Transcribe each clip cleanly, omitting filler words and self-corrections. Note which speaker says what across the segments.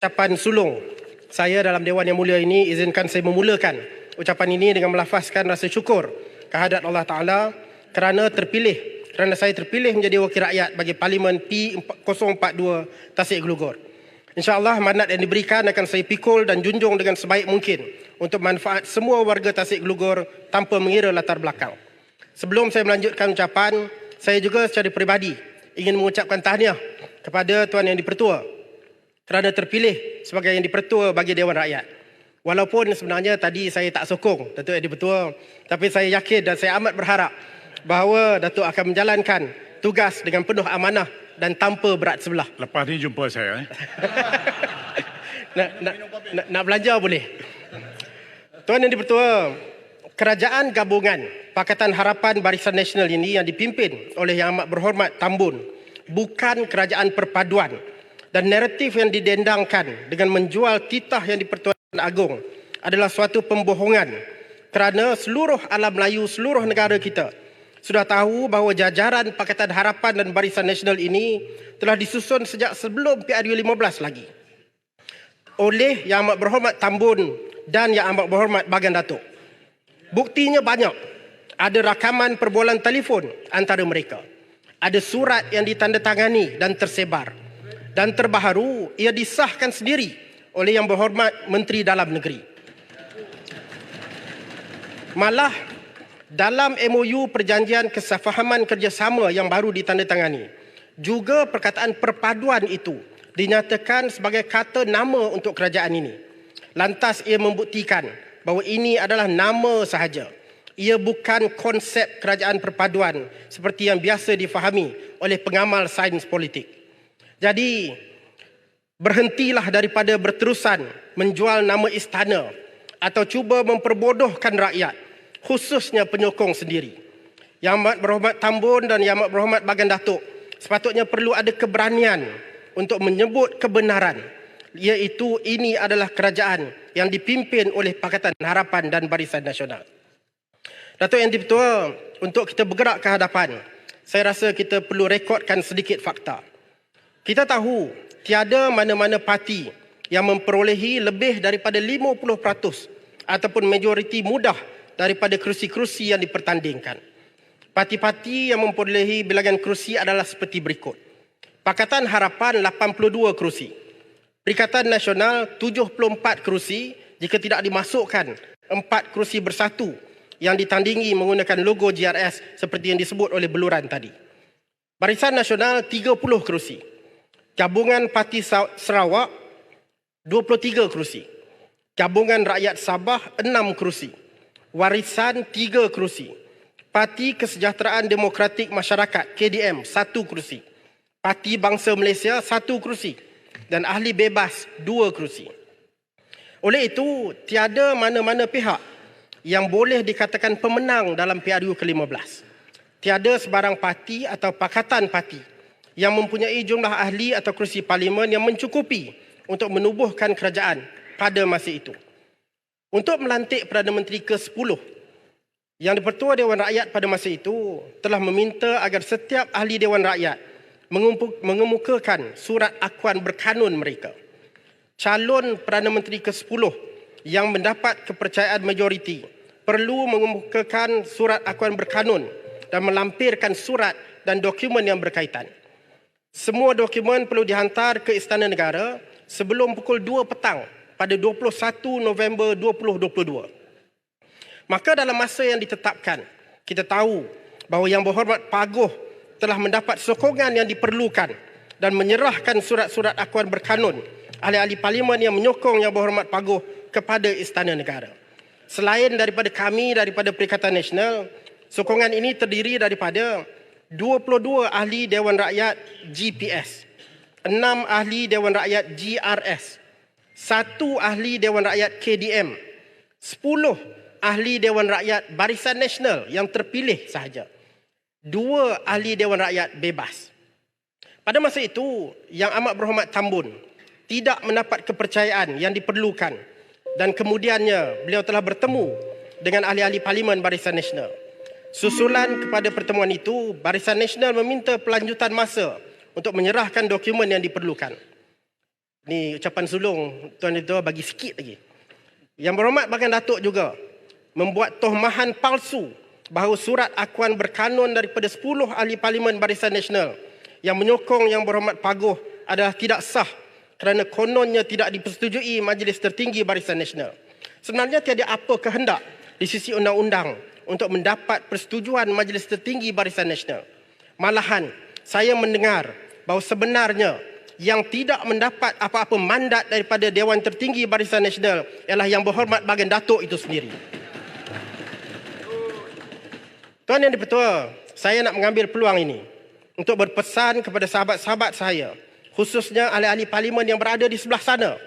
Speaker 1: Ucapan sulung saya dalam Dewan Yang Mulia ini, izinkan saya memulakan ucapan ini dengan melafazkan rasa syukur kehadrat Allah Ta'ala kerana saya terpilih menjadi wakil rakyat bagi Parlimen P042 Tasik Glugor. InsyaAllah mandat yang diberikan akan saya pikul dan junjung dengan sebaik mungkin untuk manfaat semua warga Tasik Glugor tanpa mengira latar belakang. Sebelum saya melanjutkan ucapan, saya juga secara peribadi ingin mengucapkan tahniah kepada Tuan Yang Dipertua kerana terpilih sebagai Yang Dipertua bagi Dewan Rakyat. Walaupun sebenarnya tadi saya tak sokong Datuk Yang Dipertua, tapi saya yakin dan saya amat berharap bahawa Datuk akan menjalankan tugas dengan penuh amanah dan tanpa berat sebelah.
Speaker 2: Lepas ni jumpa saya.
Speaker 1: Nak belajar boleh. Tuan Yang Dipertua, Kerajaan Gabungan Pakatan Harapan Barisan Nasional ini yang dipimpin oleh Yang Amat Berhormat Tambun bukan kerajaan perpaduan, dan naratif yang didendangkan dengan menjual titah Yang Di-Pertuan Agong adalah suatu pembohongan kerana seluruh alam Melayu, seluruh negara kita sudah tahu bahawa jajaran Pakatan Harapan dan Barisan Nasional ini telah disusun sejak sebelum PRU 15 lagi oleh Yang Amat Berhormat Tambun dan Yang Amat Berhormat Bagan Datuk. Buktinya banyak. Ada rakaman perbualan telefon antara mereka. Ada surat yang ditandatangani dan tersebar. Dan terbaharu, ia disahkan sendiri oleh Yang Berhormat Menteri Dalam Negeri. Malah, dalam MOU Perjanjian Kesefahaman Kerjasama yang baru ditandatangani, juga perkataan perpaduan itu dinyatakan sebagai kata nama untuk kerajaan ini. Lantas ia membuktikan bahawa ini adalah nama sahaja. Ia bukan konsep kerajaan perpaduan seperti yang biasa difahami oleh pengamal sains politik. Jadi, berhentilah daripada berterusan menjual nama istana atau cuba memperbodohkan rakyat, khususnya penyokong sendiri. Yang Amat Berhormat Tambun dan Yang Amat Berhormat Bagan Datuk sepatutnya perlu ada keberanian untuk menyebut kebenaran, iaitu ini adalah kerajaan yang dipimpin oleh Pakatan Harapan dan Barisan Nasional. Datuk Yang Dipertua, untuk kita bergerak ke hadapan, saya rasa kita perlu rekodkan sedikit fakta. Kita tahu tiada mana-mana parti yang memperolehi lebih daripada 50% ataupun majoriti mudah daripada kerusi-kerusi yang dipertandingkan. Parti-parti yang memperolehi bilangan kerusi adalah seperti berikut. Pakatan Harapan 82 kerusi. Perikatan Nasional 74 kerusi jika tidak dimasukkan 4 kerusi bersatu yang ditandingi menggunakan logo GRS seperti yang disebut oleh beluran tadi. Barisan Nasional 30 kerusi. Gabungan Parti Sarawak 23 kerusi. Gabungan Rakyat Sabah 6 kerusi. Warisan 3 kerusi. Parti Kesejahteraan Demokratik Masyarakat KDM 1 kerusi. Parti Bangsa Malaysia 1 kerusi. Dan Ahli Bebas 2 kerusi. Oleh itu, tiada mana-mana pihak yang boleh dikatakan pemenang dalam PRU ke-15. Tiada sebarang parti atau pakatan parti yang mempunyai jumlah ahli atau kerusi parlimen yang mencukupi untuk menubuhkan kerajaan pada masa itu. Untuk melantik Perdana Menteri ke-10, Yang Dipertua Dewan Rakyat pada masa itu telah meminta agar setiap ahli Dewan Rakyat mengemukakan surat akuan berkanun mereka. Calon Perdana Menteri ke-10 yang mendapat kepercayaan majoriti perlu mengemukakan surat akuan berkanun dan melampirkan surat dan dokumen yang berkaitan. Semua dokumen perlu dihantar ke Istana Negara sebelum pukul 2 petang pada 21 November 2022. Maka dalam masa yang ditetapkan, kita tahu bahawa Yang Berhormat Pak Agong telah mendapat sokongan yang diperlukan dan menyerahkan surat-surat akuan berkanun ahli-ahli parlimen yang menyokong Yang Berhormat Pak Agong kepada Istana Negara. Selain daripada kami, daripada Perikatan Nasional, sokongan ini terdiri daripada 22 ahli Dewan Rakyat GPS, 6 ahli Dewan Rakyat GRS, 1 ahli Dewan Rakyat KDM, 10 ahli Dewan Rakyat Barisan Nasional yang terpilih sahaja, 2 ahli Dewan Rakyat bebas. Pada masa itu, Yang Amat Berhormat Tambun tidak mendapat kepercayaan yang diperlukan dan kemudiannya beliau telah bertemu dengan ahli-ahli Parlimen Barisan Nasional. Susulan kepada pertemuan itu, Barisan Nasional meminta pelanjutan masa untuk menyerahkan dokumen yang diperlukan. Ni ucapan sulung Tuan Ketua bagi sikit lagi. Yang berhormat Baginda Datuk juga membuat tohmahan palsu bahawa surat akuan berkanun daripada 10 ahli Parlimen Barisan Nasional yang menyokong Yang Berhormat Paguh adalah tidak sah kerana kononnya tidak dipersetujui Majlis Tertinggi Barisan Nasional. Sebenarnya tiada apa kehendak di sisi undang-undang untuk mendapat persetujuan Majlis Tertinggi Barisan Nasional. Malahan, saya mendengar bahawa sebenarnya yang tidak mendapat apa-apa mandat daripada Dewan Tertinggi Barisan Nasional ialah Yang Berhormat Baginda Datuk itu sendiri. Tuan Yang Dipertua, saya nak mengambil peluang ini untuk berpesan kepada sahabat-sahabat saya, khususnya ahli-ahli parlimen yang berada di sebelah sana.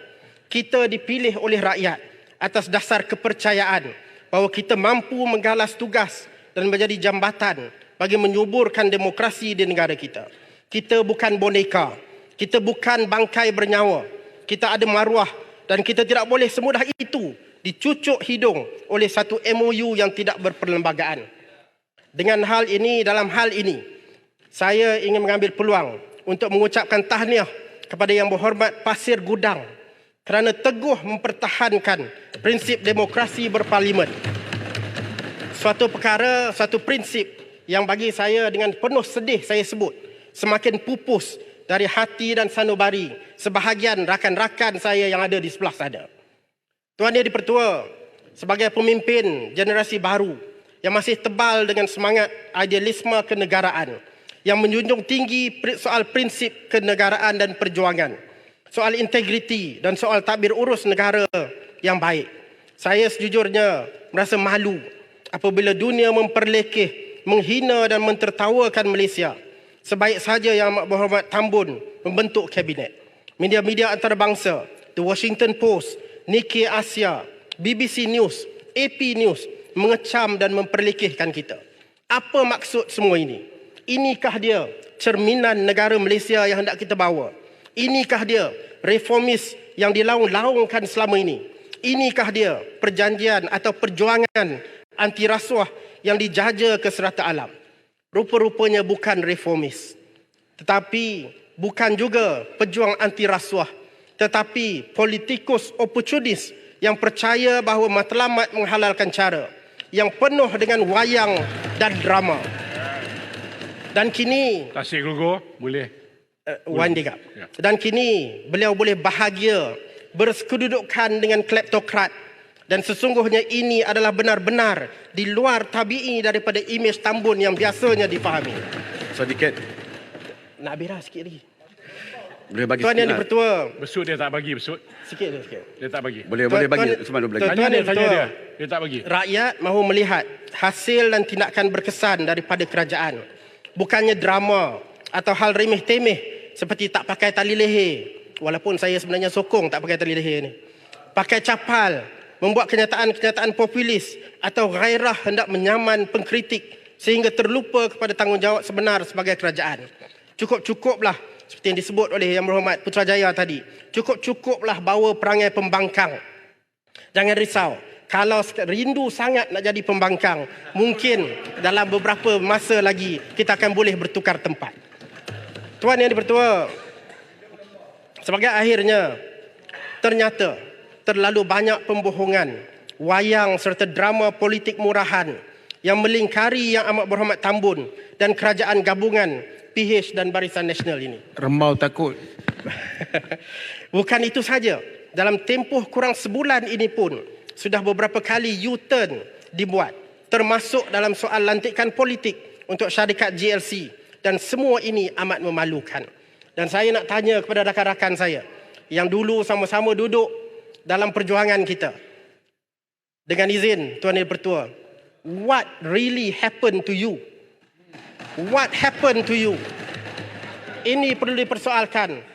Speaker 1: Kita dipilih oleh rakyat atas dasar kepercayaan bahawa kita mampu menggalas tugas dan menjadi jambatan bagi menyuburkan demokrasi di negara kita. Kita bukan boneka, kita bukan bangkai bernyawa, kita ada maruah dan kita tidak boleh semudah itu dicucuk hidung oleh satu MOU yang tidak berperlembagaan. Dalam hal ini, saya ingin mengambil peluang untuk mengucapkan tahniah kepada Yang Berhormat Pasir Gudang kerana teguh mempertahankan prinsip demokrasi berparlimen. Suatu prinsip yang bagi saya dengan penuh sedih saya sebut, semakin pupus dari hati dan sanubari sebahagian rakan-rakan saya yang ada di sebelah sana. Tuan Yang Dipertua, sebagai pemimpin generasi baru yang masih tebal dengan semangat idealisme kenegaraan, yang menjunjung tinggi soal prinsip kenegaraan dan perjuangan, soal integriti dan soal tadbir urus negara yang baik. Saya sejujurnya merasa malu apabila dunia memperlekeh, menghina dan mentertawakan Malaysia. Sebaik saja Yang Amat Berhormat Tambun membentuk kabinet. Media-media antarabangsa, The Washington Post, Nikkei Asia, BBC News, AP News mengecam dan memperlekehkan kita. Apa maksud semua ini? Inikah dia cerminan negara Malaysia yang hendak kita bawa? Inikah dia reformis yang dilaung-laungkan selama ini? Inikah dia perjanjian atau perjuangan anti rasuah yang dijaja ke serata alam? Rupa-rupanya bukan reformis, tetapi bukan juga pejuang anti rasuah, tetapi politikus oportunis yang percaya bahawa matlamat menghalalkan cara, yang penuh dengan wayang dan drama. Dan kini
Speaker 2: Tasik Logo boleh.
Speaker 1: Wan Digap. Dan kini beliau boleh bahagia berkedudukan dengan kleptokrat. Dan sesungguhnya ini adalah benar-benar di luar tabii daripada imej Tambun yang biasanya difahami.
Speaker 3: Sedikit.
Speaker 1: Nak beras sikit lagi.
Speaker 3: Boleh bagi
Speaker 1: Tuan Yang
Speaker 3: sikit.
Speaker 1: Dipertua.
Speaker 2: Besut dia tak bagi, besut.
Speaker 1: Sikit je, sikit.
Speaker 2: Dia tak bagi.
Speaker 3: Boleh bagi. Semua boleh bagi.
Speaker 2: Tanya dia,
Speaker 1: Yang Dipertua.
Speaker 2: Dia tak bagi.
Speaker 1: Rakyat mahu melihat hasil dan tindakan berkesan daripada kerajaan. Bukannya drama atau hal remeh-temeh seperti tak pakai tali leher. Walaupun saya sebenarnya sokong tak pakai tali leher ni. Pakai capal, membuat kenyataan-kenyataan populis atau gairah hendak menyaman pengkritik sehingga terlupa kepada tanggungjawab sebenar sebagai kerajaan. Cukup-cukuplah seperti yang disebut oleh Yang Berhormat Putrajaya tadi. Cukup-cukuplah bawa perangai pembangkang. Jangan risau. Kalau rindu sangat nak jadi pembangkang, mungkin dalam beberapa masa lagi kita akan boleh bertukar tempat. Tuan Yang Dipertua, sebagai akhirnya, ternyata terlalu banyak pembohongan, wayang serta drama politik murahan yang melingkari Yang Amat Berhormat Tambun dan kerajaan gabungan PH dan Barisan Nasional ini.
Speaker 4: Rembau takut.
Speaker 1: Bukan itu saja, dalam tempoh kurang sebulan ini pun sudah beberapa kali U-turn dibuat, termasuk dalam soal lantikan politik untuk syarikat GLC, dan semua ini amat memalukan. Dan saya nak tanya kepada rakan-rakan saya yang dulu sama-sama duduk dalam perjuangan kita. Dengan izin Tuan Yang Dipertua, what really happened to you? What happened to you? Ini perlu dipersoalkan